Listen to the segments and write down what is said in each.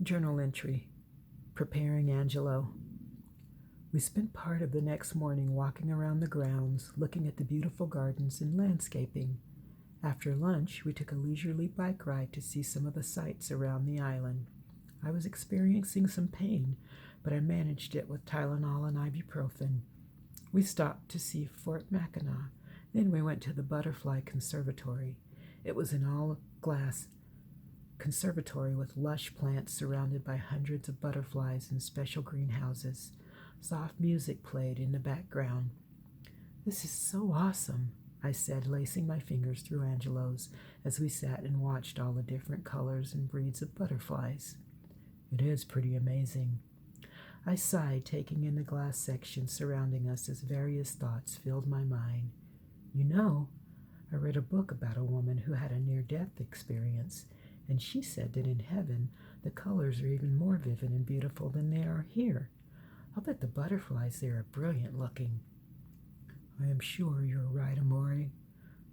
Journal entry. Preparing Angelo. We spent part of the next morning walking around the grounds, looking at the beautiful gardens and landscaping. After lunch, we took a leisurely bike ride to see some of the sights around the island. I was experiencing some pain, but I managed it with Tylenol and ibuprofen. We stopped to see Fort Mackinac. Then we went to the Butterfly Conservatory. It was an all glass conservatory with lush plants surrounded by hundreds of butterflies in special greenhouses. Soft music played in the background. "This is so awesome," I said, lacing my fingers through Angelo's as we sat and watched all the different colors and breeds of butterflies. "It is pretty amazing." I sighed, taking in the glass section surrounding us as various thoughts filled my mind. "You know, I read a book about a woman who had a near-death experience, and she said that in heaven the colors are even more vivid and beautiful than they are here. I'll bet the butterflies there are brilliant looking." "I am sure you're right, Amore,"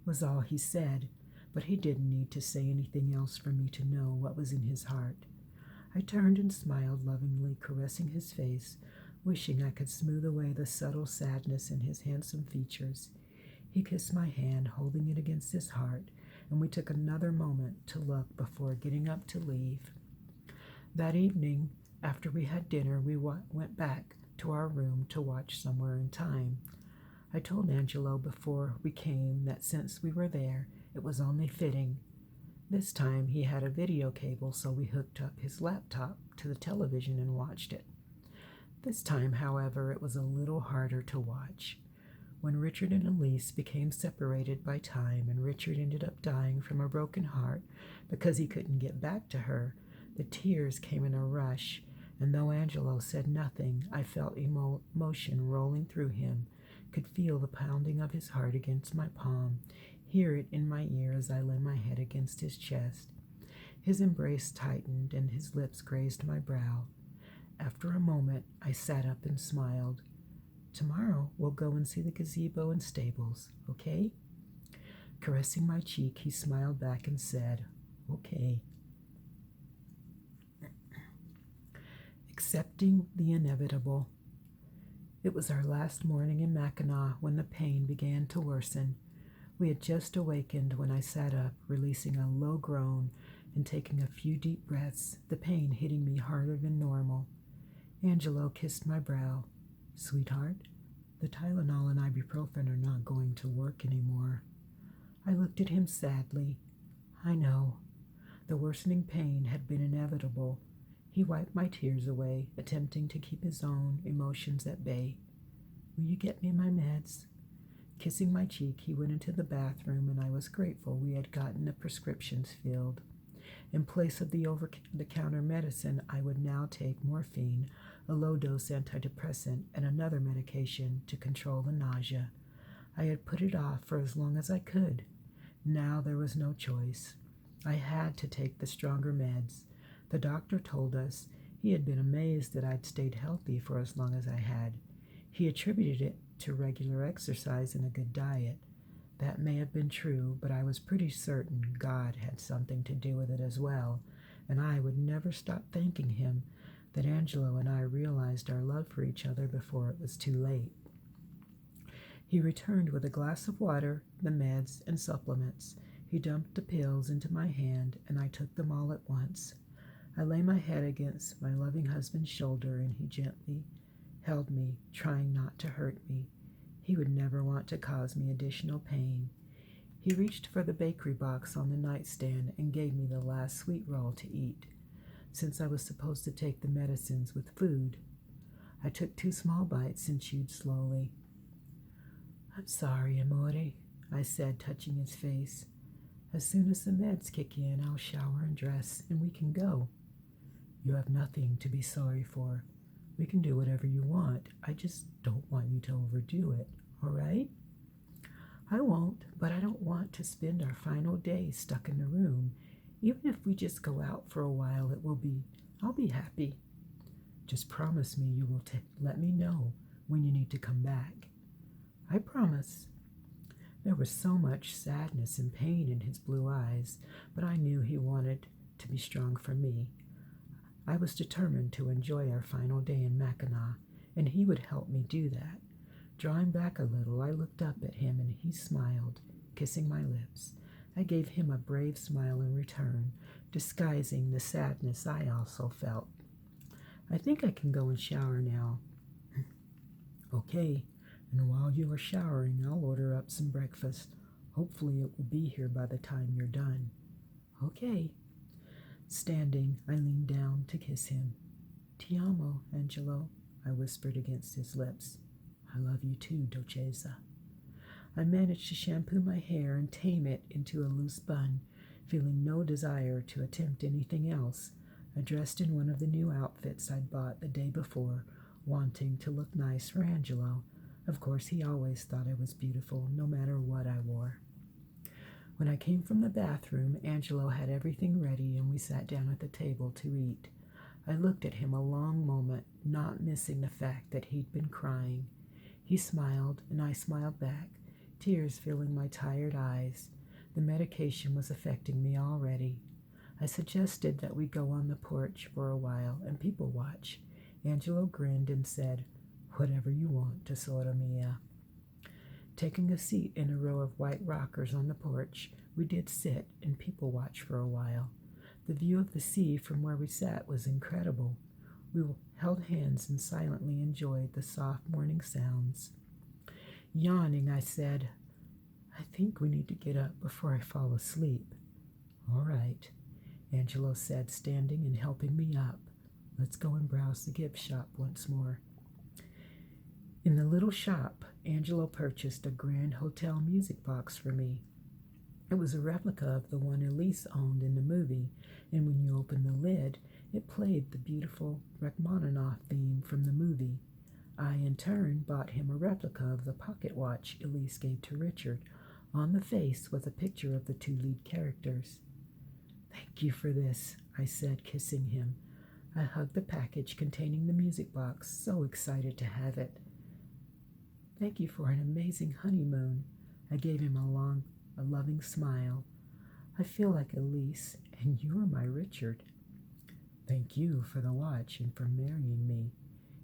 was all he said, but he didn't need to say anything else for me to know what was in his heart. I turned and smiled lovingly, caressing his face, wishing I could smooth away the subtle sadness in his handsome features. He kissed my hand, holding it against his heart, and we took another moment to look before getting up to leave. That evening, after we had dinner, we went back to our room to watch Somewhere in Time. I told Angelo before we came that since we were there, it was only fitting. This time he had a video cable, so we hooked up his laptop to the television and watched it. This time, however, it was a little harder to watch. When Richard and Elise became separated by time and Richard ended up dying from a broken heart because he couldn't get back to her, the tears came in a rush, and though Angelo said nothing, I felt emotion rolling through him, could feel the pounding of his heart against my palm, hear it in my ear as I lay my head against his chest. His embrace tightened and his lips grazed my brow. After a moment, I sat up and smiled. "Tomorrow we'll go and see the gazebo and stables, okay?" Caressing my cheek, he smiled back and said, "Okay." Accepting the inevitable. It was our last morning in Mackinac when the pain began to worsen. We had just awakened when I sat up, releasing a low groan and taking a few deep breaths, the pain hitting me harder than normal. Angelo kissed my brow. "Sweetheart, the Tylenol and ibuprofen are not going to work anymore." I looked at him sadly. I know. The worsening pain had been inevitable. He wiped my tears away, attempting to keep his own emotions at bay. "Will you get me my meds?" Kissing my cheek, he went into the bathroom, and I was grateful we had gotten the prescriptions filled. In place of the over-the-counter medicine, I would now take morphine, a low-dose antidepressant, and another medication to control the nausea. I had put it off for as long as I could. Now there was no choice. I had to take the stronger meds. The doctor told us he had been amazed that I'd stayed healthy for as long as I had. He attributed it to regular exercise and a good diet. That may have been true, but I was pretty certain God had something to do with it as well, and I would never stop thanking him that Angelo and I realized our love for each other before it was too late. He returned with a glass of water, the meds, and supplements. He dumped the pills into my hand, and I took them all at once. I lay my head against my loving husband's shoulder, and he gently held me, trying not to hurt me. He would never want to cause me additional pain. He reached for the bakery box on the nightstand and gave me the last sweet roll to eat. Since I was supposed to take the medicines with food, I took 2 small bites and chewed slowly. "I'm sorry, Amore," I said, touching his face. "As soon as the meds kick in, I'll shower and dress, and we can go." "You have nothing to be sorry for. We can do whatever you want. I just don't want you to overdo it, all right?" "I won't, but I don't want to spend our final day stuck in the room. Even if we just go out for a while, I'll be happy." "Just promise me you will let me know when you need to come back." "I promise." There was so much sadness and pain in his blue eyes, but I knew he wanted to be strong for me. I was determined to enjoy our final day in Mackinac, and he would help me do that. Drawing back a little, I looked up at him and he smiled, kissing my lips. I gave him a brave smile in return, disguising the sadness I also felt. I think I can go and shower now. Okay, and while you are showering, I'll order up some breakfast. Hopefully, it will be here by the time you're done. Okay. Standing, I leaned down to kiss him. Ti amo, Angelo, I whispered against his lips. I love you too, Duchessa. I managed to shampoo my hair and tame it into a loose bun, feeling no desire to attempt anything else. I dressed in one of the new outfits I'd bought the day before, wanting to look nice for Angelo. Of course, he always thought I was beautiful, no matter what I wore. When I came from the bathroom, Angelo had everything ready and we sat down at the table to eat. I looked at him a long moment, not missing the fact that he'd been crying. He smiled and I smiled back, tears filling my tired eyes. The medication was affecting me already. I suggested that we go on the porch for a while and people watch. Angelo grinned and said, "Whatever you want, tesoro mia." Taking a seat in a row of white rockers on the porch, we did sit and people watch for a while. The view of the sea from where we sat was incredible. We held hands and silently enjoyed the soft morning sounds. Yawning, I said, "I think we need to get up before I fall asleep." "All right," Angelo said, standing and helping me up. "Let's go and browse the gift shop once more." In the little shop, Angelo purchased a Grand Hotel music box for me. It was a replica of the one Elise owned in the movie, and when you opened the lid, it played the beautiful Rachmaninoff theme from the movie. I, in turn, bought him a replica of the pocket watch Elise gave to Richard. On the face was a picture of the two lead characters. "Thank you for this," I said, kissing him. I hugged the package containing the music box, so excited to have it. "Thank you for an amazing honeymoon." I gave him a loving smile. "I feel like Elise, and you're my Richard." "Thank you for the watch and for marrying me."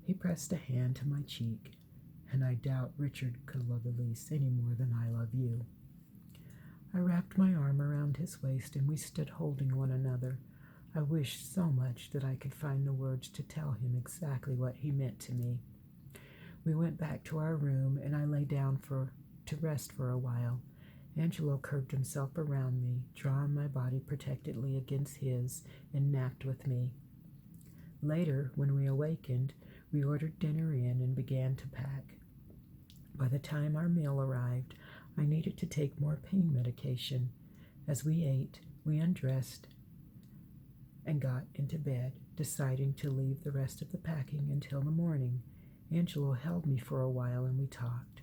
He pressed a hand to my cheek, and I doubt Richard could love Elise any more than I love you. I wrapped my arm around his waist and we stood holding one another. I wished so much that I could find the words to tell him exactly what he meant to me. We went back to our room and I lay down to rest for a while. Angelo curved himself around me, drawing my body protectedly against his, and napped with me. Later, when we awakened, we ordered dinner in and began to pack. By the time our meal arrived, I needed to take more pain medication. As we ate, we undressed and got into bed, deciding to leave the rest of the packing until the morning. Angelo held me for a while and we talked.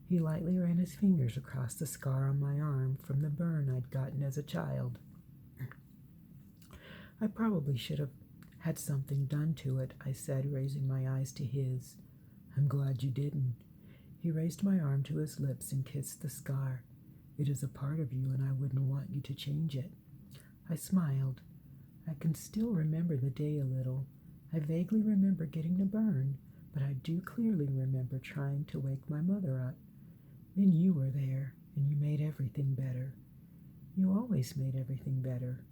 He lightly ran his fingers across the scar on my arm from the burn I'd gotten as a child. "I probably should have had something done to it," I said, raising my eyes to his. "I'm glad you didn't." He raised my arm to his lips and kissed the scar. "It is a part of you and I wouldn't want you to change it." I smiled. I can still remember the day a little. I vaguely remember getting the burn, but I do clearly remember trying to wake my mother up. Then you were there, and you made everything better. You always made everything better.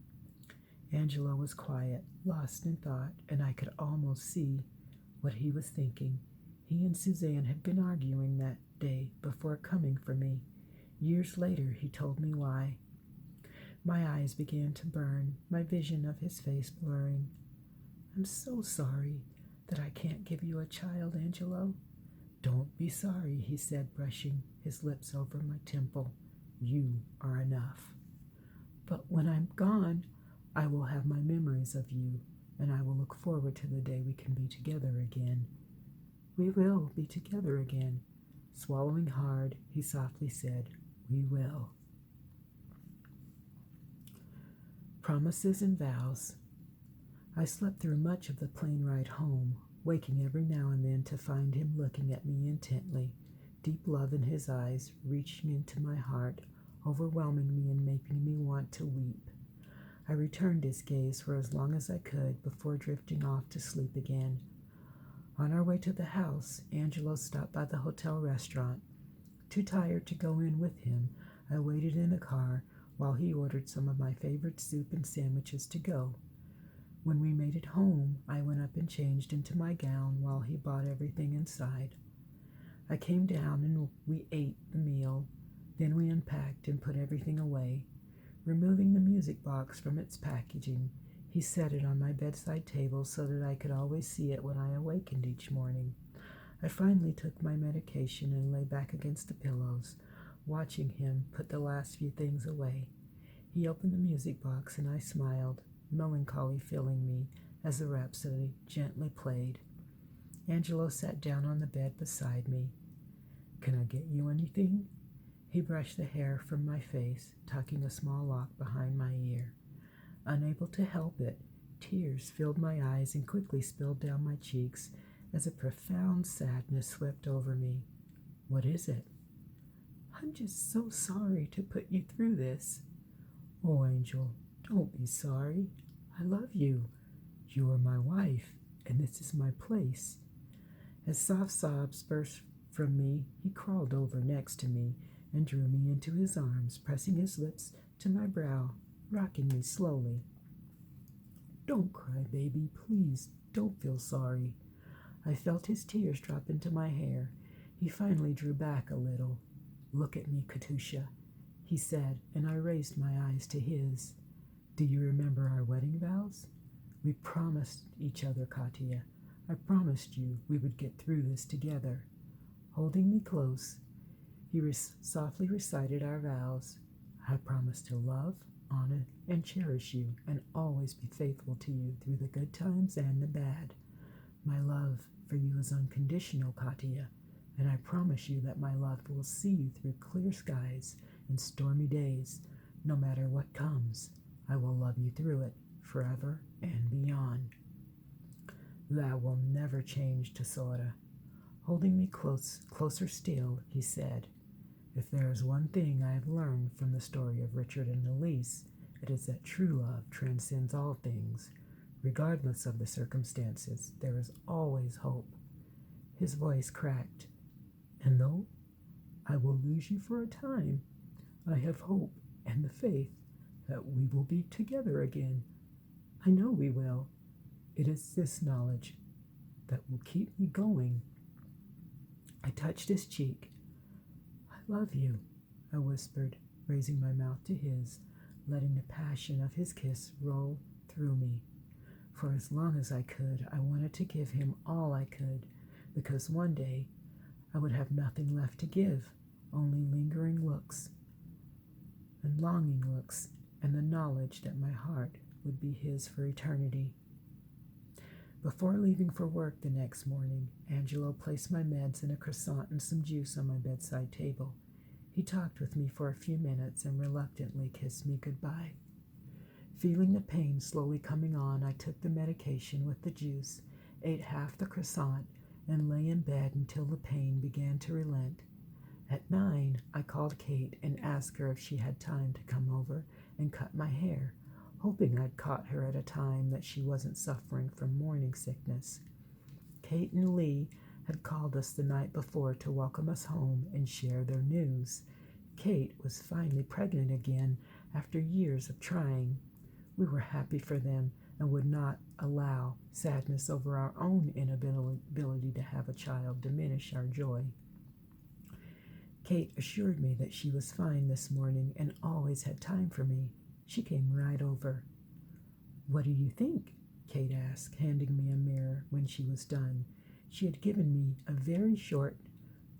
Angelo was quiet, lost in thought, and I could almost see what he was thinking. He and Suzanne had been arguing that day before coming for me. Years later, he told me why. My eyes began to burn, my vision of his face blurring. "I'm so sorry that I can't give you a child, Angelo." "Don't be sorry," he said, brushing his lips over my temple. "You are enough. But when I'm gone, I will have my memories of you, and I will look forward to the day we can be together again." "We will be together again." Swallowing hard, he softly said, "We will." Promises and vows. I slept through much of the plane ride home, waking every now and then to find him looking at me intently, deep love in his eyes reaching into my heart, overwhelming me and making me want to weep. I returned his gaze for as long as I could before drifting off to sleep again. On our way to the house, Angelo stopped by the hotel restaurant. Too tired to go in with him, I waited in the car while he ordered some of my favorite soup and sandwiches to go. When we made it home, I went up and changed into my gown while he bought everything inside. I came down and we ate the meal. Then we unpacked and put everything away. Removing the music box from its packaging, he set it on my bedside table so that I could always see it when I awakened each morning. I finally took my medication and lay back against the pillows, watching him put the last few things away. He opened the music box and I smiled, melancholy filling me as the rhapsody gently played. Angelo sat down on the bed beside me. "Can I get you anything?" He brushed the hair from my face, tucking a small lock behind my ear. Unable to help it, tears filled my eyes and quickly spilled down my cheeks as a profound sadness swept over me. "What is it?" "I'm just so sorry to put you through this." "Oh, Angel, don't be sorry. I love you. You are my wife, and this is my place." As soft sobs burst from me, he crawled over next to me and drew me into his arms, pressing his lips to my brow, rocking me slowly. "Don't cry, baby. Please, don't feel sorry." I felt his tears drop into my hair. He finally drew back a little. "Look at me, Katusha," he said, and I raised my eyes to his. "Do you remember our wedding vows? We promised each other, Katia. I promised you we would get through this together." Holding me close, he softly recited our vows. "I promise to love, honor, and cherish you, and always be faithful to you through the good times and the bad. My love for you is unconditional, Katia, and I promise you that my love will see you through clear skies and stormy days. No matter what comes, I will love you through it, forever and beyond." "That will never change, Tesora." Holding me closer still, he said, "If there is one thing I have learned from the story of Richard and Elise, it is that true love transcends all things. Regardless of the circumstances, there is always hope." His voice cracked. "And though I will lose you for a time, I have hope and the faith that we will be together again. I know we will. It is this knowledge that will keep me going." I touched his cheek. "I love you," I whispered, raising my mouth to his, letting the passion of his kiss roll through me. For as long as I could, I wanted to give him all I could, because one day I would have nothing left to give, only lingering looks and longing looks, and the knowledge that my heart would be his for eternity. Before leaving for work the next morning, Angelo placed my meds and a croissant and some juice on my bedside table. He talked with me for a few minutes and reluctantly kissed me goodbye. Feeling the pain slowly coming on, I took the medication with the juice, ate half the croissant, and lay in bed until the pain began to relent. At 9, I called Kate and asked her if she had time to come over and cut my hair, hoping I'd caught her at a time that she wasn't suffering from morning sickness. Kate and Lee had called us the night before to welcome us home and share their news. Kate was finally pregnant again after years of trying. We were happy for them and would not allow sadness over our own inability to have a child diminish our joy. Kate assured me that she was fine this morning and always had time for me. She came right over. "What do you think?" Kate asked, handing me a mirror when she was done. She had given me a very short,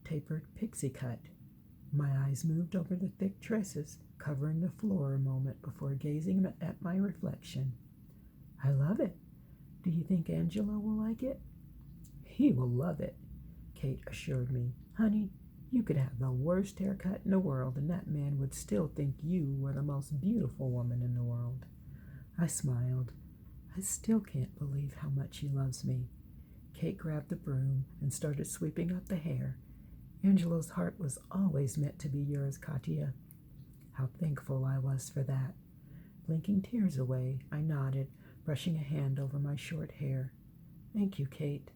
tapered pixie cut. My eyes moved over the thick tresses, covering the floor a moment before gazing at my reflection. "I love it. Do you think Angelo will like it?" "He will love it," Kate assured me. "Honey, you could have the worst haircut in the world, and that man would still think you were the most beautiful woman in the world." I smiled. I still can't believe how much he loves me. Kate grabbed the broom and started sweeping up the hair. "Angelo's heart was always meant to be yours, Katia." How thankful I was for that. Blinking tears away, I nodded, brushing a hand over my short hair. Thank you, Kate.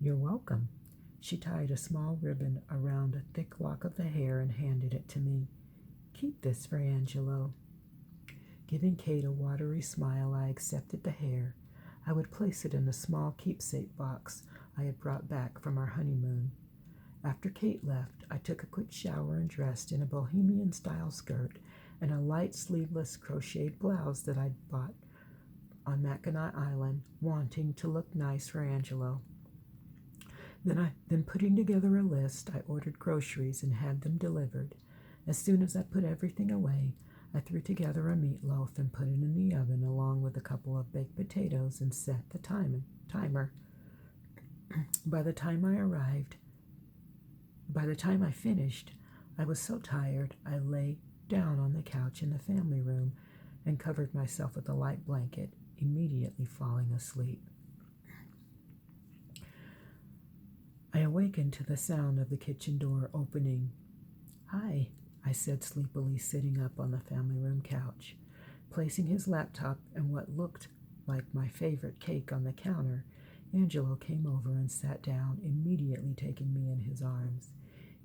You're welcome. She tied a small ribbon around a thick lock of the hair and handed it to me. Keep this for Angelo. Giving Kate a watery smile, I accepted the hair. I would place it in a small keepsake box I had brought back from our honeymoon. After Kate left, I took a quick shower and dressed in a bohemian-style skirt and a light sleeveless crocheted blouse that I'd bought on Mackinac Island, wanting to look nice for Angelo. Then putting together a list, I ordered groceries and had them delivered. As soon as I put everything away, I threw together a meatloaf and put it in the oven along with a couple of baked potatoes and set the timer. By the time I finished, I was so tired I lay down on the couch in the family room and covered myself with a light blanket, immediately falling asleep. I awakened to the sound of the kitchen door opening. Hi, I said sleepily, sitting up on the family room couch. Placing his laptop and what looked like my favorite cake on the counter, Angelo came over and sat down, immediately taking me in his arms.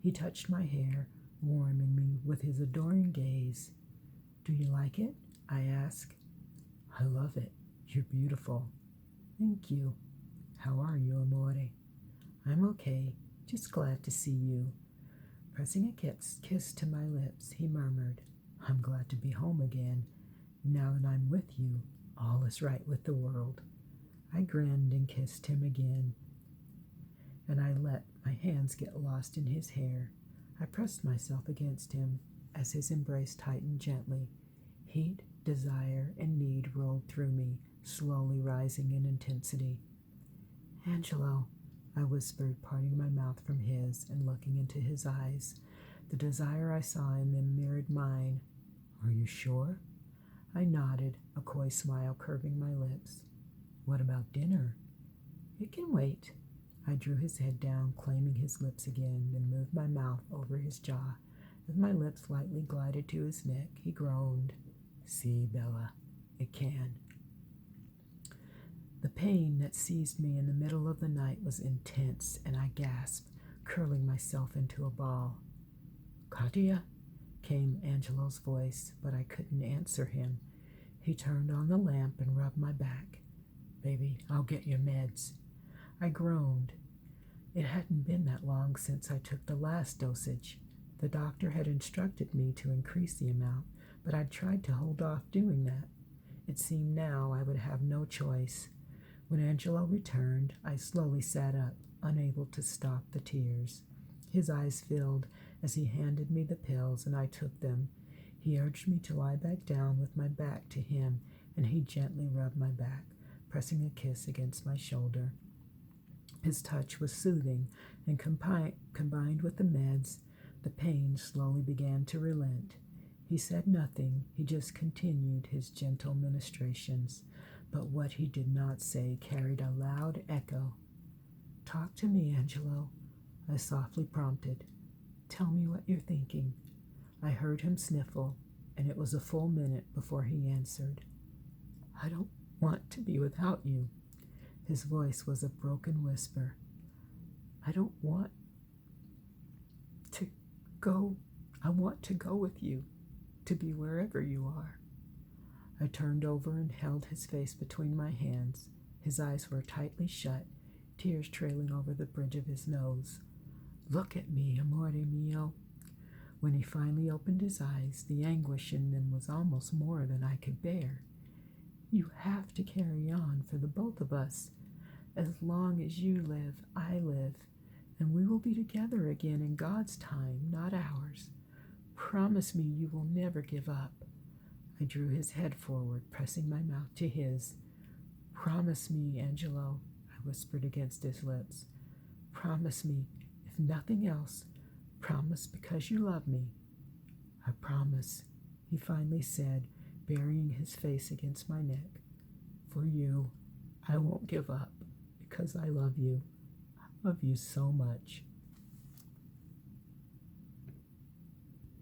He touched my hair, warming me with his adoring gaze. Do you like it? I asked. I love it. You're beautiful. Thank you. How are you, amore? I'm okay. Just glad to see you. Pressing a kiss to my lips, he murmured, I'm glad to be home again. Now that I'm with you, all is right with the world. I grinned and kissed him again, and I let my hands get lost in his hair. I pressed myself against him as his embrace tightened gently. Heat, desire, and need rolled through me, slowly rising in intensity. Angelo, I whispered, parting my mouth from his and looking into his eyes. The desire I saw in them mirrored mine. Are you sure? I nodded, a coy smile curving my lips. What about dinner? It can wait. I drew his head down, claiming his lips again, then moved my mouth over his jaw. As my lips lightly glided to his neck, he groaned. See, Bella, it can. The pain that seized me in the middle of the night was intense, and I gasped, curling myself into a ball. Katia? Came Angelo's voice, but I couldn't answer him. He turned on the lamp and rubbed my back. Baby, I'll get your meds. I groaned. It hadn't been that long since I took the last dosage. The doctor had instructed me to increase the amount, but I'd tried to hold off doing that. It seemed now I would have no choice. When Angelo returned, I slowly sat up, unable to stop the tears. His eyes filled as he handed me the pills, and I took them. He urged me to lie back down with my back to him, and he gently rubbed my back, pressing a kiss against my shoulder. His touch was soothing, and combined with the meds, the pain slowly began to relent. He said nothing, he just continued his gentle ministrations, but what he did not say carried a loud echo. Talk to me, Angelo, I softly prompted. Tell me what you're thinking. I heard him sniffle, and it was a full minute before he answered. I don't want to be without you. His voice was a broken whisper. I don't want to go. I want to go with you, to be wherever you are. I turned over and held his face between my hands. His eyes were tightly shut, tears trailing over the bridge of his nose. Look at me, amore mio. When he finally opened his eyes, the anguish in them was almost more than I could bear. You have to carry on for the both of us. As long as you live, I live, and we will be together again in God's time, not ours. Promise me you will never give up. I drew his head forward, pressing my mouth to his. Promise me, Angelo, I whispered against his lips. Promise me, if nothing else, promise because you love me. I promise, he finally said, burying his face against my neck. For you, I won't give up, because I love you. I love you so much.